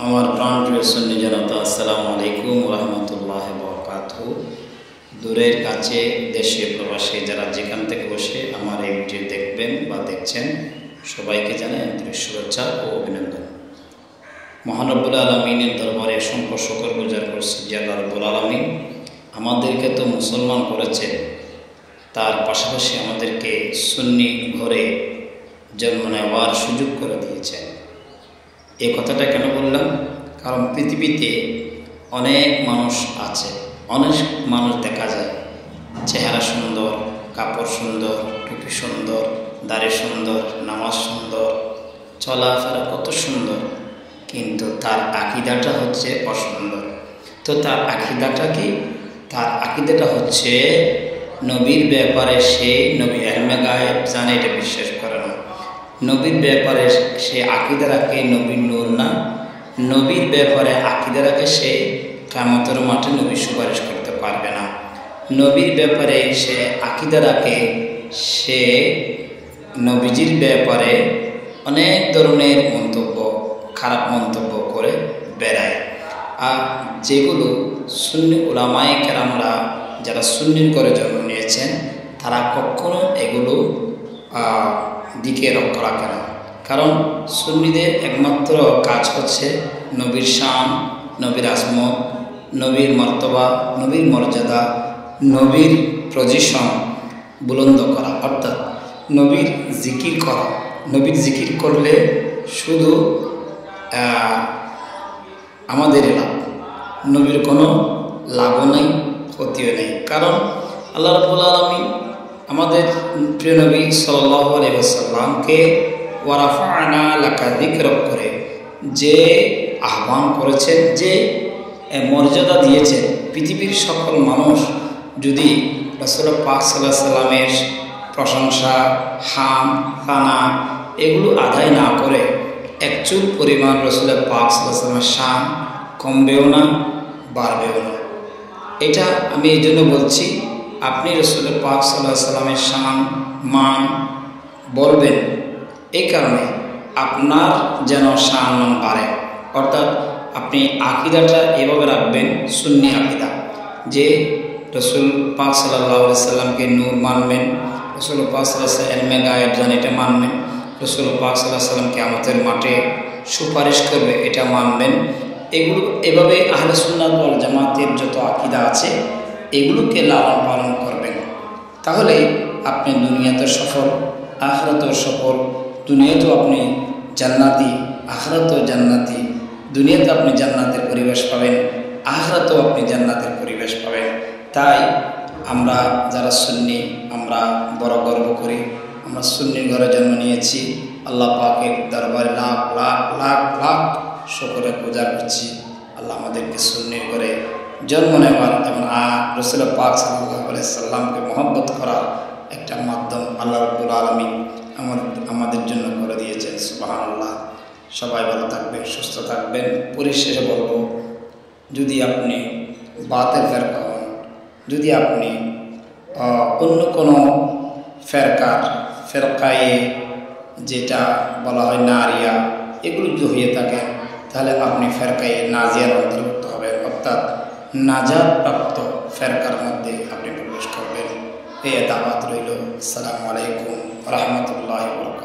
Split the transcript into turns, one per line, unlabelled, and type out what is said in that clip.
আমার প্রাণপ্রিয় সুন্নি জনতা, আসসালামু আলাইকুম রহমতুল্লাহ বরকাতুহু। দূরের কাছে, দেশে প্রবাসে যারা যেখান থেকে বসে আমার এই ভিডিও দেখবেন বা দেখছেন, সবাইকে জানাই আন্তরিক শুভেচ্ছা ও অভিনন্দন। মহান রব্বুল আলামিনের দরবারে অসংখ্য শুকরগুজার করছি যে আল্লাহ রব্বুল আলামিন আমাদেরকে তো মুসলমান করেছে, তার পাশাপাশি আমাদেরকে সুন্নি ঘরে জন্ম নেওয়ার সুযোগ করে দিয়েছেন। এই কথাটা কেন বললাম? কারণ পৃথিবীতে অনেক মানুষ আছে, অনেক মানুষ দেখা যায়, চেহারা সুন্দর, কাপড় সুন্দর, টুপি সুন্দর, দাড়ি সুন্দর, নামাজ সুন্দর, চলাফেরা কত সুন্দর, কিন্তু তার আকীদাটা হচ্ছে অসুন্দর। তো তার আকীদাটা কি? তার আকীদাটা হচ্ছে নবীর ব্যাপারে সে নবী ইলমে গায়েব জানে, এটা বিশ্বাস করে না। নবীর ব্যাপারে সে আকীদা রাখে নবীর নূর না। নবীর ব্যাপারে আকীদা রাখে সে কিয়ামতের মাঠে নবী সুপারিশ করতে পারবে না। নবীর ব্যাপারে সে আকীদা রাখে সে নবীজির ব্যাপারে অনেক ধরনের মন্তব্য, খারাপ মন্তব্য করে বেড়ায়। আর যেগুলো সুন্নি উলামায়ে কেরামরা যারা সুন্নির করে জন্ম নিয়েছেন, তারা কখনো এগুলো দিকে লক্ষ্য রাখে না। কারণ সুন্নিদের একমাত্র কাজ হচ্ছে নবীর শান, নবীর আজমত, নবীর মর্তবা, নবীর মর্যাদা, নবীর পজিশন বুলন্দ করা, অর্থাৎ নবীর জিকির করা। নবীর জিকির করলে শুধু আমাদের লাভ, নবীর কোনো লাভও নেই, ক্ষতিও নেই। কারণ আল্লাহ রাব্বুল আলামিন আমাদের প্রিয় নবী সাল্লাল্লাহু আলাইহি ওয়াসাল্লামকে ওয়া রাফা'না লাকা যিকরাক করে যে আহ্বান করেছেন, যে মর্যাদা দিয়েছেন, পৃথিবীর সকল মানুষ যদি রাসূল পাক সাল্লাল্লাহু আলাইহি ওয়াসাল্লামের প্রশংসা, হাম, ফানা এগুলো আদায় না করে একচুল পরিমাণ রাসূল পাক সাল্লাল্লাহু আলাইহি ওয়াসাল্লামের শান কমবেও না, বাড়বেও না। এটা আমি এই জন্য বলছি, আপনি রাসূল পাক সাল্লাল্লাহু আলাইহি ওয়াসাল্লামের শান মান বলবেন, এই কারণে আপনার যেন শান মান বাড়ে। অর্থাৎ আপনি আকীদাটা এভাবে রাখবেন, সুন্নি আকীদা, যে রাসূল পাক সাল্লাল্লাহু আলাইহি ওয়াসাল্লামকে নূর মানবেন, রাসূল পাক সাল্লাল্লাহু আলাইহি ওয়াসাল্লাম ইলমে গায়েব জানে এটা মানবেন, রাসূল পাক সাল্লাল্লাহু আলাইহি ওয়াসাল্লাম কিয়ামতের মাঠে সুপারিশ করবে এটা মানবেন। এগুলো এভাবে আহলে সুন্নাত ওয়াল জামাতের যত আকীদা আছে এগুলোকে লালন পালন করবেন। তাহলে আপনি দুনিয়াতে সফল, আখিরাতেও সফল। দুনিয়াতেও আপনি জান্নাতি, আখিরাতেও জান্নাতি। দুনিয়াতে আপনি জান্নাতের পরিবেশ পাবেন, আখিরাতেও আপনি জান্নাতের পরিবেশ পাবেন। তাই আমরা যারা সুন্নি, আমরা বড় গর্ব করি, আমরা সুন্নির ঘরে জন্ম নিয়েছি। আল্লাহ পাকের দরবারে লাখ লাখ লাখ লাখ শুকরে পূজা করছি। আল্লাহ আমাদেরকে সুন্নির ঘরে জন্ম নেওয়ার এবং রাসূল পাক সাল্লাল্লাহু আলাইহি ওয়াসাল্লামকে মহব্বত করার একটা মাধ্যম আল্লাহ রাব্বুল আলামিন আমাদের জন্য করে দিয়েছেন। সুবহানাল্লাহ। সবাই ভালো থাকবেন, সুস্থ থাকবেন। পরিশেষে বলবো, যদি আপনি বাতের ফেরকা হন, যদি আপনি অন্য কোনো ফেরকায়ে যেটা বলা হয় নারিয়া, এগুলো যদি হয়ে থাকে, তাহলে আপনি ফেরকায়ে নাজিয়ার অন্তর্ভুক্ত হবেন, অর্থাৎ নাজাত প্রাপ্ত ফেরকার মধ্যে আপনি প্রবেশ করবেন। এই দাওয়াত রইল। আসসালামু আলাইকুম ওয়া রাহমাতুল্লাহি ওয়া বারাকাতুহু।